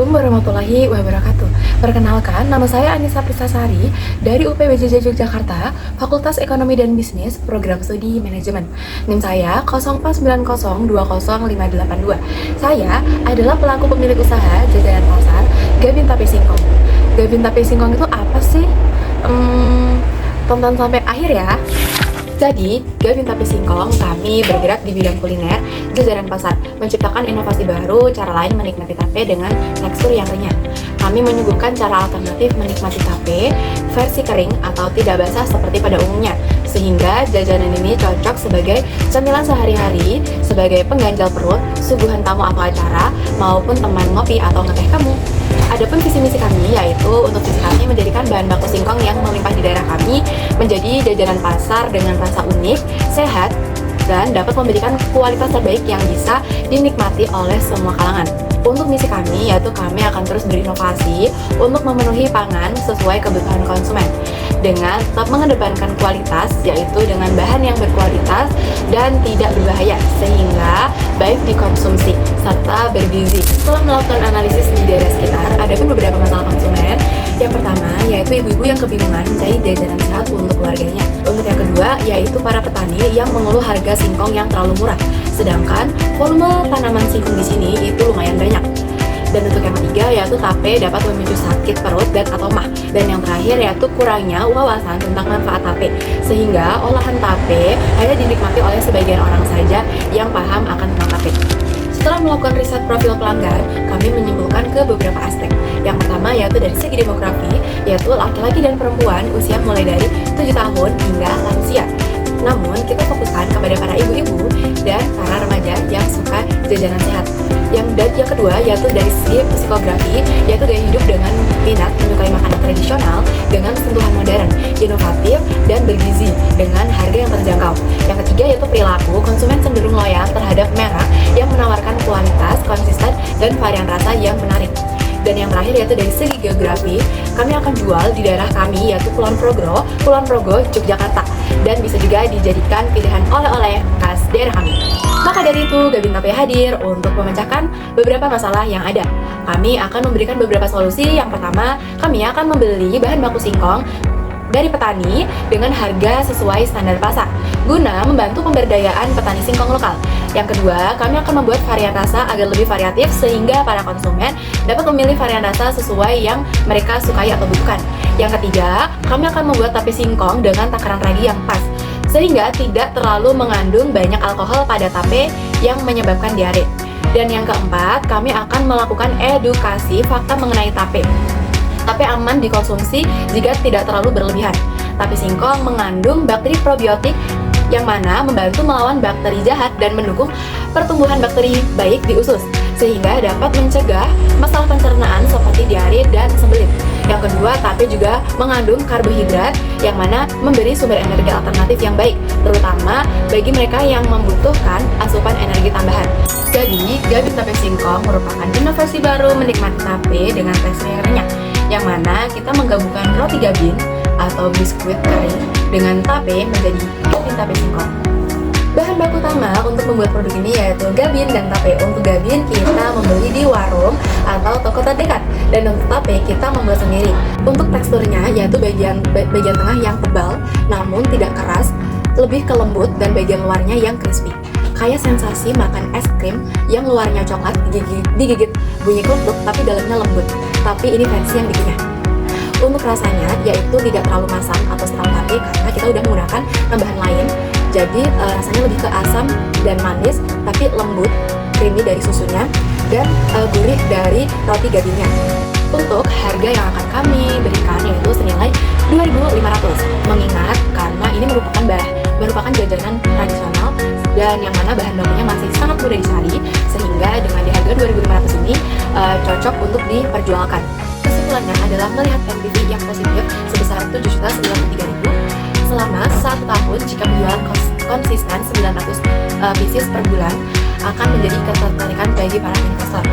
Assalamualaikum warahmatullahi wabarakatuh. Perkenalkan, nama saya Anissa Pristasari dari UPBJJ Yogyakarta, Fakultas Ekonomi dan Bisnis, Program Studi Manajemen. NIM saya 0490205882. Saya adalah pelaku pemilik usaha jajanan pasar Gabin Tape Singkong. Gabin Tape Singkong itu apa sih? Tonton sampai akhir ya. Jadi, Gabin Tape Singkong, kami bergerak di bidang kuliner, jajanan pasar, menciptakan inovasi baru, cara lain menikmati tape dengan tekstur yang renyah. Kami menyuguhkan cara alternatif menikmati tape, versi kering atau tidak basah seperti pada umumnya, sehingga jajanan ini cocok sebagai cemilan sehari-hari, sebagai pengganjal perut, suguhan tamu atau acara, maupun teman ngopi atau ngeteh kamu. Adapun visi misi kami yaitu untuk visi kami menjadikan bahan baku singkong yang melimpah di daerah kami menjadi jajanan pasar dengan rasa unik, sehat, dan dapat memberikan kualitas terbaik yang bisa dinikmati oleh semua kalangan. Untuk misi kami yaitu kami akan terus berinovasi untuk memenuhi pangan sesuai kebutuhan konsumen dengan tetap mengedepankan kualitas, yaitu dengan bahan yang berkualitas dan tidak berbahaya sehingga baik dikonsumsi serta bergizi. Setelah melakukan analisis di daerah sekitar, ada pun beberapa masalah konsumen. Yang pertama yaitu ibu-ibu yang kebingungan mencari jajanan sehat untuk keluarganya. Untuk yang kedua yaitu para petani yang mengeluh harga singkong yang terlalu murah, sedangkan volume tanaman singkong di sini itu lumayan banyak. Dan untuk yang ketiga yaitu tape dapat memicu sakit perut dan atau mah. Dan yang terakhir yaitu kurangnya wawasan tentang manfaat tape, sehingga olahan tape hanya dinikmati oleh sebagian orang saja yang paham akan tentang tape. Setelah melakukan riset profil pelanggan, kami menyimpulkan ke beberapa aspek. Yang pertama yaitu dari segi demografi, yaitu laki-laki dan perempuan usia mulai dari 7 tahun hingga lansia. Namun, kita fokuskan kepada para ibu-ibu dan para remaja yang suka jajanan sehat. Yang kedua yaitu dari segi psikografi, yaitu gaya hidup dengan minat menyukai makanan tradisional dengan sentuhan modern, inovatif, dan bergizi dengan harga yang terjangkau. Yang ketiga yaitu perilaku, konsumen cenderung loyal terhadap merek yang menawarkan kualitas, konsisten, dan varian rasa yang menarik. Dan yang terakhir yaitu dari segi geografi, kami akan jual di daerah kami yaitu Kulon Progo, Yogyakarta, dan bisa juga dijadikan pilihan oleh-oleh khas daerah kami. Maka dari itu, Gabin Tape hadir untuk memecahkan beberapa masalah yang ada. Kami akan memberikan beberapa solusi. Yang pertama, kami akan membeli bahan baku singkong dari petani dengan harga sesuai standar pasar guna membantu pemberdayaan petani singkong lokal. Yang kedua, kami akan membuat varian rasa agar lebih variatif sehingga para konsumen dapat memilih varian rasa sesuai yang mereka sukai atau butuhkan. Yang ketiga, kami akan membuat tape singkong dengan takaran ragi yang pas sehingga tidak terlalu mengandung banyak alkohol pada tape yang menyebabkan diare. Dan yang keempat, kami akan melakukan edukasi fakta mengenai tape. Tape aman dikonsumsi jika tidak terlalu berlebihan. Tape singkong mengandung bakteri probiotik yang mana membantu melawan bakteri jahat dan mendukung pertumbuhan bakteri baik di usus, sehingga dapat mencegah masalah pencernaan seperti diare dan sembelit. Yang kedua, tape juga mengandung karbohidrat yang mana memberi sumber energi alternatif yang baik, terutama bagi mereka yang membutuhkan asupan energi tambahan. Jadi, Gabin Tape Singkong merupakan inovasi baru menikmati tape dengan tekstur yang renyah, yang mana kita menggabungkan roti gabin atau biskuit kering dengan tape menjadi Gabin Tape Singkong. Bahan baku utama untuk membuat produk ini yaitu gabin dan tape. Untuk gabin kita membeli di warung atau toko terdekat, dan untuk tape kita membuat sendiri. Untuk teksturnya yaitu bagian tengah yang tebal namun tidak keras, lebih ke lembut, dan bagian luarnya yang crispy. Kayak sensasi makan es krim yang luarnya coklat, digigit bunyi kerupuk tapi dalamnya lembut. Tapi ini versi yang dikunyah. Untuk rasanya yaitu tidak terlalu masam atau terlalu tape karena kita udah menggunakan tambahan lain. Jadi rasanya lebih ke asam dan manis, tapi lembut, creamy dari susunya, dan gurih dari roti gabinnya. Untuk harga yang akan kami berikan yaitu senilai 2.500. Mengingat karena ini merupakan jajanan tradisional dan yang mana bahan bakunya masih sangat mudah dicari, sehingga dengan di harga 2.500 ini cocok untuk diperjualkan. Kesimpulannya adalah melihat NPV yang positif sebesar 7.093.000 selama 1 tahun jika penjualan konsisten 900 pieces per bulan akan menjadi ketertarikan bagi para investor.